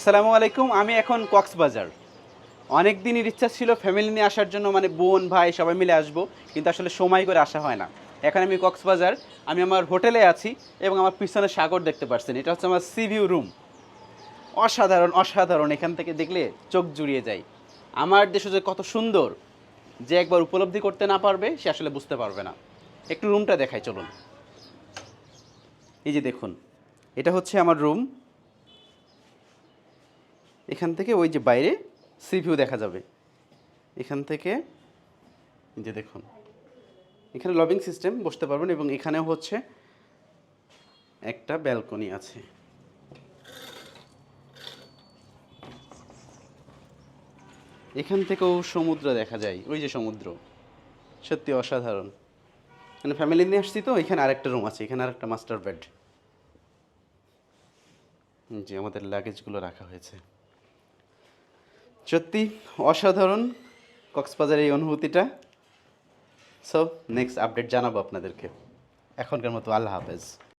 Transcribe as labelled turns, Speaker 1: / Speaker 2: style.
Speaker 1: আসসালামু আলাইকুম। আমি এখন কক্সবাজার। অনেক দিনের ইচ্ছা ছিল ফ্যামিলি নিয়ে আসার জন্য, মানে বোন ভাই সবাই মিলে আসবো, কিন্তু আসলে সময় করে আসা হয় না। এখন আমি কক্সবাজার, আমি আমার হোটেলে আছি এবং আমার পিছনে সাগর দেখতে পাচ্ছেন। এটা হচ্ছে আমার সি ভিউ রুম। অসাধারণ অসাধারণ, এখান থেকে দেখলে চোখ জুড়িয়ে যায়। আমার দেশ যে কত সুন্দর, যে একবার উপলব্ধি করতে না পারবে সে আসলে বুঝতে পারবে না। একটু রুমটা দেখাই চলুন। এই যে দেখুন, এটা হচ্ছে আমার রুম। এখান থেকে ওই যে বাইরে সি ভিউ দেখা যাবে। এখান থেকে এই যে দেখুন, এখানে লবিং সিস্টেম, বসতে পারবেন এবং এখানেও হচ্ছে একটা ব্যালকনি আছে। এখান থেকেও সমুদ্র দেখা যায়, ওই যে সমুদ্র, সত্যি অসাধারণ। মানে ফ্যামিলি নিয়ে আসছি তো, এখানে আরেকটা রুম আছে, এখানে আরেকটা মাস্টার বেড। যে আমাদের লাগেজগুলো রাখা হয়েছে। সত্যি অসাধারণ কক্সবাজারের এই অনুভূতিটা। সো নেক্সট আপডেট জানাবো আপনাদেরকে। এখনকার মতো আল্লাহ হাফেজ।